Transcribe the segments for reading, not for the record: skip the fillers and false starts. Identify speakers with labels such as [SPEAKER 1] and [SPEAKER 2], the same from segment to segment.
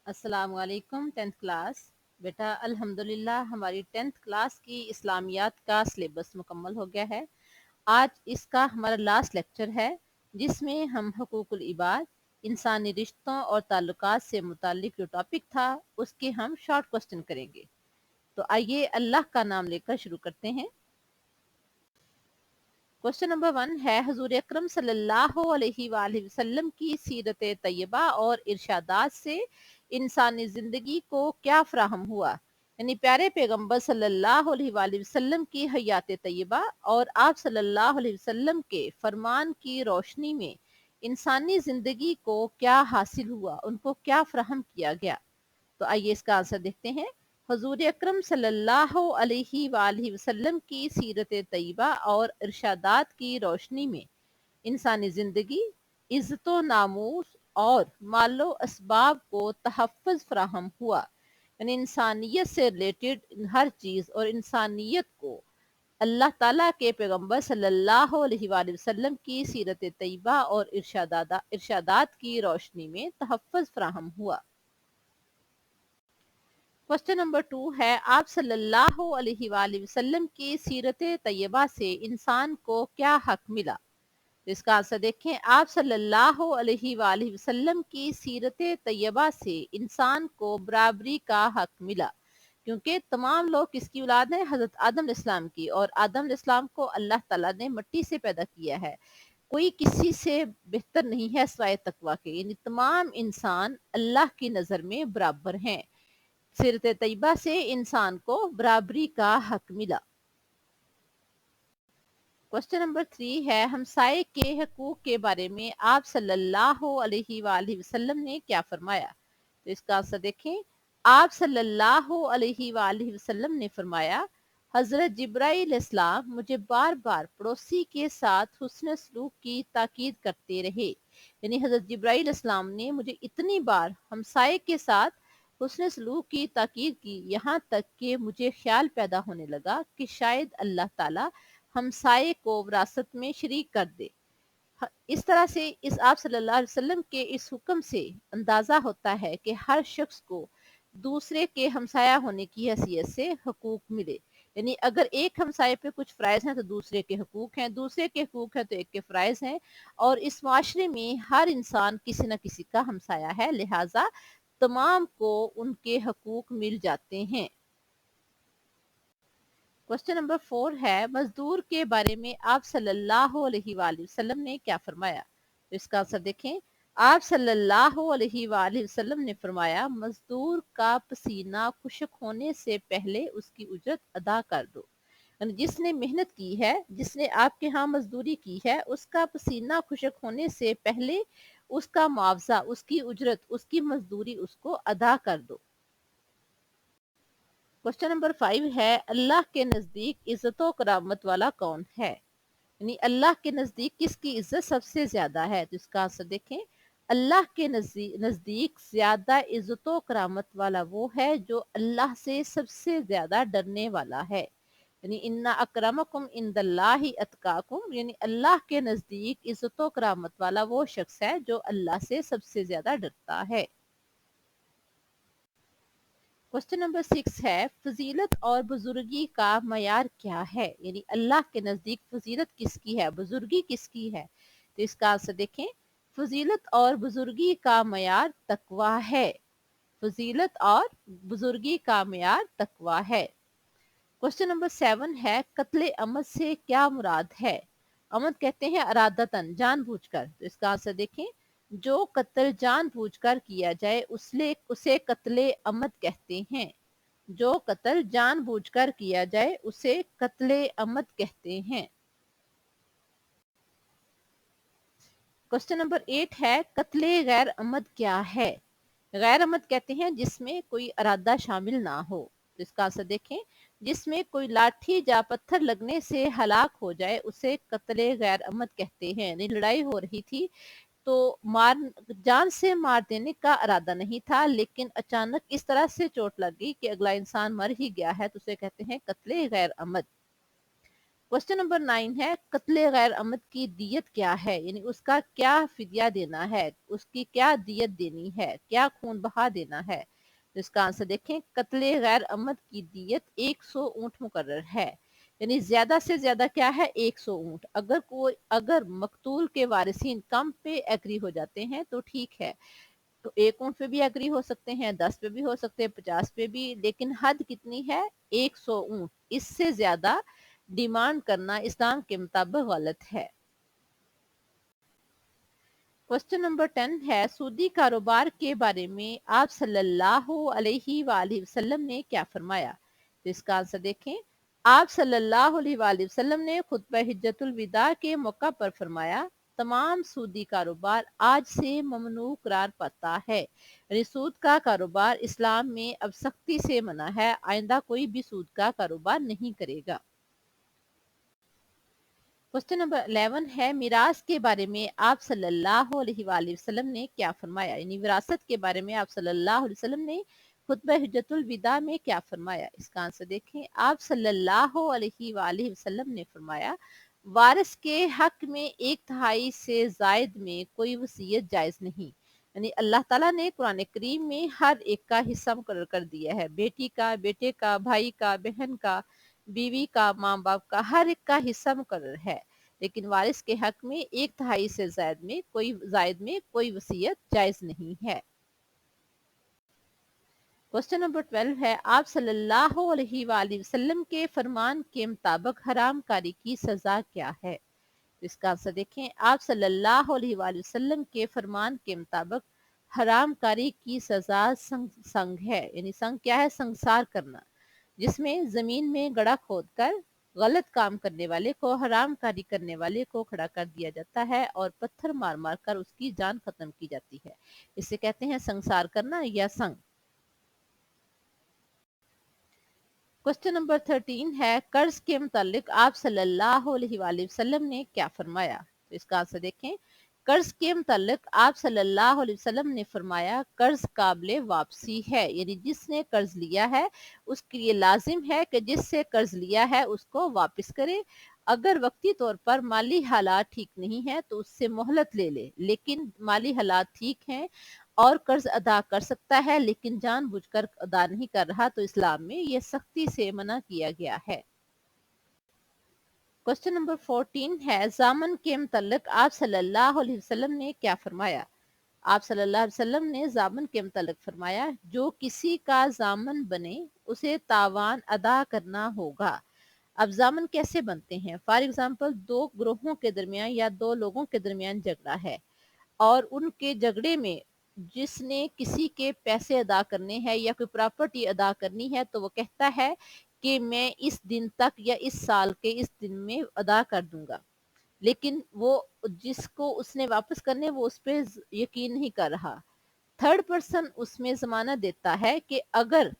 [SPEAKER 1] السلام علیکم 10th class بیٹا الحمدللہ ہماری 10th کلاس کی اسلامیات کا سلیبس مکمل ہو گیا ہے۔ آج اس کا ہمارا لاسٹ لیکچر ہے جس میں ہم حقوق العباد انسانی رشتوں اور تعلقات سے متعلق جو ٹاپک تھا اس کے ہم شارٹ کوسچن کریں گے۔ تو آئیے اللہ کا نام لے کر شروع کرتے ہیں۔ کوسچن نمبر 1 ہے حضور اکرم صلی اللہ علیہ وآلہ وسلم کی سیرت طیبہ اور ارشادات سے انسانی زندگی کو کیا فراہم ہوا؟ یعنی پیارے پیغمبر صلی اللہ علیہ وآلہ وسلم کی حیات طیبہ اور آپ صلی اللہ علیہ وسلم کے فرمان کی روشنی میں انسانی زندگی کو کیا حاصل ہوا، ان کو کیا فراہم کیا گیا؟ تو آئیے اس کا آنسر دیکھتے ہیں۔ حضور اکرم صلی اللہ علیہ وآلہ وسلم کی سیرت طیبہ اور ارشادات کی روشنی میں انسانی زندگی، عزت و ناموس اور مال و اسباب کو تحفظ فراہم ہوا۔ یعنی انسانیت سے ریلیٹڈ ہر چیز اور انسانیت کو اللہ تعالیٰ کے پیغمبر صلی اللہ علیہ وآلہ وسلم کی سیرت طیبہ اور ارشادات کی روشنی میں تحفظ فراہم ہوا۔ کوسچن نمبر 2 ہے آپ صلی اللہ علیہ وآلہ وسلم کی سیرت طیبہ سے انسان کو کیا حق ملا؟ اس کا آنسر دیکھیں۔ آپ صلی اللہ علیہ وآلہ وسلم کی سیرت طیبہ سے انسان کو برابری کا حق ملا، کیونکہ تمام لوگ کس کی اولاد ہیں؟ حضرت آدم علیہ السلام کی، اور آدم علیہ السلام کو اللہ تعالیٰ نے مٹی سے پیدا کیا ہے۔ کوئی کسی سے بہتر نہیں ہے سوائے تقویٰ کے، یعنی تمام انسان اللہ کی نظر میں برابر ہیں۔ سیرت طیبہ سے انسان کو برابری کا حق ملا۔ کوسچن نمبر 3 ہے ہمسائے کے حقوق کے بارے میں آپ صلی اللہ علیہ وآلہ وسلم نے کیا فرمایا؟ تو اس کا آنسر دیکھیں۔ آپ صلی اللہ علیہ وآلہ وسلم نے فرمایا، حضرت جبرائیل علیہ السلام مجھے بار بار پڑوسی کے ساتھ حسن سلوک کی تاکید کرتے رہے۔ یعنی حضرت جبرائیل علیہ السلام نے مجھے اتنی بار ہمسائے کے ساتھ حسن سلوک کی تاکید کی، یہاں تک کہ مجھے خیال پیدا ہونے لگا کہ شاید اللہ تعالیٰ ہمسائے کو وراثت میں شریک کر دے۔ اس طرح سے اس آپ صلی اللہ علیہ وسلم کے اس حکم سے اندازہ ہوتا ہے کہ ہر شخص کو دوسرے کے ہمسایہ ہونے کی حیثیت سے حقوق ملے۔ یعنی اگر ایک ہمسائے پہ کچھ فرائض ہیں تو دوسرے کے حقوق ہیں، دوسرے کے حقوق ہیں تو ایک کے فرائض ہیں، اور اس معاشرے میں ہر انسان کسی نہ کسی کا ہمسایہ ہے، لہٰذا تمام کو ان کے حقوق مل جاتے ہیں۔ کوسچن نمبر 4 ہے مزدور کے بارے میں آپ صلی اللہ علیہ وآلہ وسلم نے کیا فرمایا؟ تو اس کا آنسر دیکھیں۔ آپ صلی اللہ علیہ وآلہ وسلم نے فرمایا، مزدور کا پسینہ خشک ہونے سے پہلے اس کی اجرت ادا کر دو۔ یعنی جس نے محنت کی ہے، جس نے آپ کے ہاں مزدوری کی ہے، اس کا پسینہ خشک ہونے سے پہلے اس کا معاوضہ، اس کی اجرت، اس کی مزدوری اس کو ادا کر دو۔ کوسچن نمبر 5 ہے اللہ کے نزدیک عزت و کرامت والا کون ہے؟ یعنی اللہ کے نزدیک کس کی عزت سب سے زیادہ ہے؟ تو اس کا آنسر دیکھیں۔ اللہ کے نزدیک زیادہ عزت و کرامت والا وہ ہے جو اللہ سے سب سے زیادہ ڈرنے والا ہے۔ یعنی ان اکرمکم عند اللہ اتقاکم، یعنی اللہ کے نزدیک عزت و کرامت والا وہ شخص ہے جو اللہ سے سب سے زیادہ ڈرتا ہے۔ کوسچن نمبر 6 ہے فضیلت اور بزرگی کا معیار کیا ہے؟ یعنی اللہ کے نزدیک فضیلت کس کی ہے، بزرگی کس کی ہے؟ تو اس کا آنسر دیکھیں۔ فضیلت اور بزرگی کا معیار تقویٰ ہے۔ فضیلت اور بزرگی کا معیار تقویٰ ہے۔ کوسچن نمبر 7 ہے قتل عمد سے کیا مراد ہے؟ عمد کہتے ہیں ارادتاً، جان بوجھ کر۔ تو اس کا آنسر دیکھیں۔ جو قتل جان بوجھ کر کیا جائے اسے قتل عمد کہتے ہیں۔ جو قتل جان بوجھ کر کیا جائے اسے قتل عمد کہتے ہیں۔ کوسچن نمبر 8 ہے قتل غیر عمد کیا ہے؟ غیر عمد کہتے ہیں جس میں کوئی ارادہ شامل نہ ہو۔ اس کا آنسر دیکھیں۔ جس میں کوئی لاٹھی یا پتھر لگنے سے ہلاک ہو جائے اسے قتل غیر عمد کہتے ہیں۔ یعنی لڑائی ہو رہی تھی تو جان سے مار دینے کا ارادہ نہیں تھا، لیکن اچانک اس طرح سے چوٹ لگ گئی کہ اگلا انسان مر ہی گیا ہے تو اسے کہتے ہیں قتل غیر عمد۔ क्वेश्चन नंबर 9 है कत्ले गैर अमद की दियत क्या है, यानी उसका क्या फिदिया देना है, उसकी क्या दियत देनी है, क्या खून बहा देना है। तो इसका आंसर देखें, कत्ले गैर अमद की दियत 100 ऊंट मुकर्रर है, यानी ज्यादा से ज्यादा क्या है 100 ऊंट। अगर मकतूल के वारिसीन कम पे एग्री हो जाते हैं तो ठीक है, तो 1 ऊंट पे भी एग्री हो सकते हैं, 10 पे भी हो सकते हैं, 50 पे भी, लेकिन हद कितनी है 100 ऊंट। इससे ज्यादा डिमांड करना इस्लाम के मुताबिक गलत है। क्वेश्चन नंबर 10 है सूदी कारोबार के बारे में आप सल्लल्लाहु अलैहि वसल्लम ने क्या फरमाया। तो इसका आंसर देखें, आप सल्लल्लाहु अलैहि वसल्लम ने खुतबा हिज्जतुल विदा के मौका पर फरमाया, तमाम सूदी कारोबार आज से ममनू करार पाता है, यानी सूद का कारोबार इस्लाम में अब सख्ती से मना है, आइंदा कोई भी सूद का कारोबार नहीं करेगा। क्वेश्चन नंबर 11 है मिरास के बारे में आप सल्लल्लाहु अलैहि वसल्लम ने क्या फरमाया, यानी विरासत के बारे में आप सल्लल्लाहु अलैहि वसल्लम ने खुतबा हिज्जतुल विदा में क्या फरमाया। इसका आंसर देखें, आप सल्लल्लाहु अलैहि वसल्लम ने फरमाया, वारिस के हक में 1/3 से जायद में कोई वसीयत जायज नहीं, यानी अल्लाह ताला ने कुरान करीम में हर एक का हिस्सा मुकर्रर कर दिया है, बेटी का, बेटे का, भाई का, बहन का, बीवी का, माँ बाप का, हर एक का हिस्सा मुकर्रर है, लेकिन वारिस के हक में 1/3 से जायद में कोई वसीयत जायज नहीं है। क्वेश्चन नंबर 12 है आप सल्लल्लाहु अलैहि वसल्लम के फरमान के मुताबिक हराम कारी की सजा क्या है। तो इसका आंसर देखें, आप सल्लल्लाहु अलैहि वसल्लम के फरमान के मुताबिक हराम कारी की सजा संग है, यानी संग क्या है, संसार करना, जिसमें जमीन में गड्ढा खोदकर गलत काम करने वाले को, हराम कारी करने वाले को खड़ा कर दिया जाता है और पत्थर मार मार कर उसकी जान खत्म की जाती है, इसे कहते हैं संसार करना या संग। क्वेश्चन नंबर 13 है कर्ज के मुतालिक आप सल्लल्लाहु अलैहि वसल्लम ने क्या फरमाया। तो इसका आंसर देखें, कर्ज के मुतालिक आप सल्लल्लाहु अलैहि वसल्लम ने फरमाया, कर्ज काबिले वापसी है, यानी जिसने कर्ज लिया है उसके लिए लाजिम है कि जिससे कर्ज लिया है उसको वापस करे। अगर वक्ती तौर पर माली हालात ठीक नहीं है तो उससे मोहलत ले ले, लेकिन माली हालात ठीक हैं और कर्ज अदा कर सकता है लेकिन जानबूझकर अदा नहीं कर रहा तो इस्लाम में यह सख्ती से मना किया गया है। क्वेश्चन नंबर 14 है जामन के मुतल्लिक आप सल्लल्लाहु अलैहि वसल्लम ने क्या फरमाया। आप सल्लल्लाहु अलैहि वसल्लम ने जामन के मुतल्लिक फरमाया, जो किसी का जामन बने उसे तावान अदा करना होगा। अब जामन कैसे बनते हैं, फॉर एग्जाम्पल दो ग्रोहों के दरमियान या दो लोगों के दरमियान झगड़ा है और उनके झगड़े में जिसने किसी के पैसे अदा करने हैं या कोई प्रॉपर्टी अदा करनी है तो वो कहता है कि मैं इस दिन तक या इस साल के इस दिन में अदा कर दूंगा, लेकिन वो जिसको उसने वापस करने वो उस पर यकीन नहीं कर रहा। थर्ड पर्सन उसमें जमानत देता है कि अगर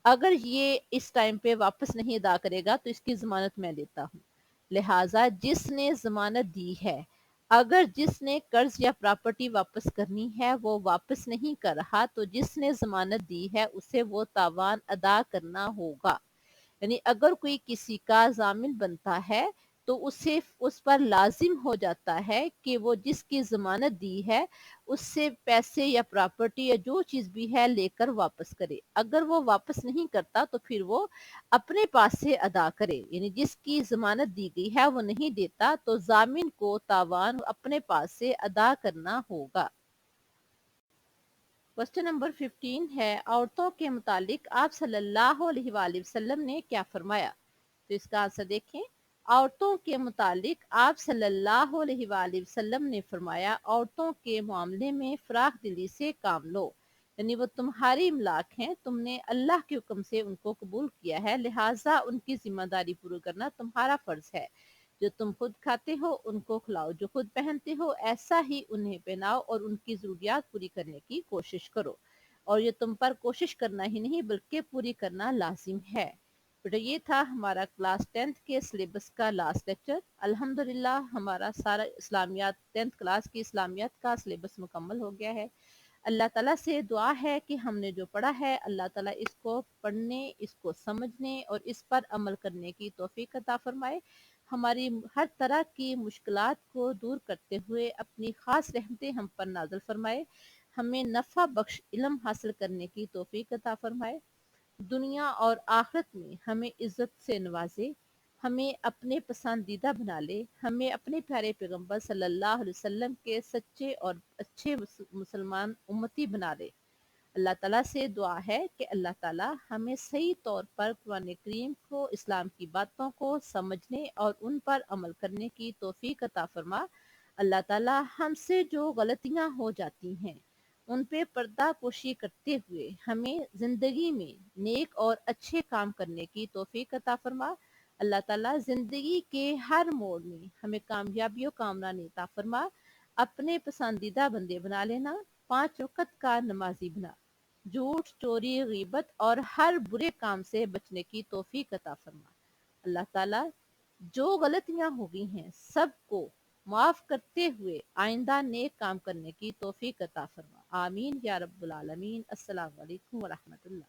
[SPEAKER 1] अगर ये इस टाइम पे वापस नहीं अदा करेगा तो इसकी जमानत मैं देता हूँ। लिहाजा जिसने जमानत दी है, अगर जिसने कर्ज या प्रॉपर्टी वापस करनी है वो वापस नहीं कर रहा तो जिसने जमानत दी है उसे वो तावान अदा करना होगा। यानी अगर कोई किसी का जामिन बनता है तो उसे उस पर लाजिम हो जाता है कि वो जिसकी जमानत दी है उससे पैसे या प्रॉपर्टी या जो चीज भी है लेकर वापस करे। अगर वो वापस नहीं करता तो फिर वो अपने पास से अदा करे, यानी जिसकी जमानत दी गई है वो नहीं देता तो जामिन को तावान अपने पास से अदा करना होगा। क्वेश्चन नंबर 15 है औरतों के मुतालिक आप सल्लल्लाहु अलैहि वसल्लम ने क्या फरमाया। तो इसका आंसर देखें, औरतों के मुतालिक आप सल्लल्लाहु अलैहि वसल्लम ने फरमाया, औरतों के मामले में फराख दिली से काम लो, यानी वो तुम्हारी इमलाक हैं, तुमने अल्लाह के हुक्म से उनको कबूल किया है, लिहाजा उनकी जिम्मेदारी पूरी करना तुम्हारा फर्ज है। जो तुम खुद खाते हो उनको खिलाओ, जो खुद पहनते हो ऐसा ही उन्हें पहनाओ और उनकी जरूरियात पूरी करने की कोशिश करो, और ये तुम पर कोशिश करना ही नहीं बल्कि पूरी करना लाजिम है। बेटा ये था हमारा क्लास 10th के सिलेबस का लास्ट लेक्चर। अल्हम्दुलिल्लाह हमारा सारा इस्लामियात 10th क्लास की इस्लामियात का सिलेबस मुकम्मल हो गया है। अल्लाह ताला से दुआ है कि हमने जो पढ़ा है अल्लाह ताला इसको पढ़ने, इसको समझने और इस पर अमल करने की तौफीक अता फरमाए। हमारी हर तरह की मुश्किलात को दूर करते हुए अपनी खास रहमतें हम पर नाज़िल फरमाए, हमें नफ़ा बख्श इल्म हासिल करने की तौफीक अता फरमाए, दुनिया और आखिरत में हमें इज्जत से नवाजे, हमें अपने पसंदीदा बना ले, हमें अपने प्यारे पैगंबर सल्लल्लाहु अलैहि वसल्लम के सच्चे और अच्छे मुसलमान उम्मती बना ले। अल्लाह ताला से दुआ है कि अल्लाह ताला हमें सही तौर पर कुरान करीम को, इस्लाम की बातों को समझने और उन पर अमल करने की तौफीक अता फरमा। अल्लाह ताला हमसे जो गलतियां हो जाती हैं उन पे पर्दा पोशी करते हुए हमें जिंदगी में नेक और अच्छे काम करने की तौफीक अता फरमा। अल्लाह ताला जिंदगी के हर मोड़ में हमें कामयाबियों कामरानी अता फरमा। अपने पसंदीदा बंदे बना लेना, 5 वक्त का नमाजी बना, झूठ, चोरी, गीबत और हर बुरे काम से बचने की तौफीक अता फरमा। अल्लाह ताला जो गलतियां हो गई हैं सबको माफ करते हुए आइंदा नेक काम करने की तौफीक अता फरमा। आमीन या रब्बुल आलमीन। अस्सलाम वालेकुम व रहमतुल्लाह।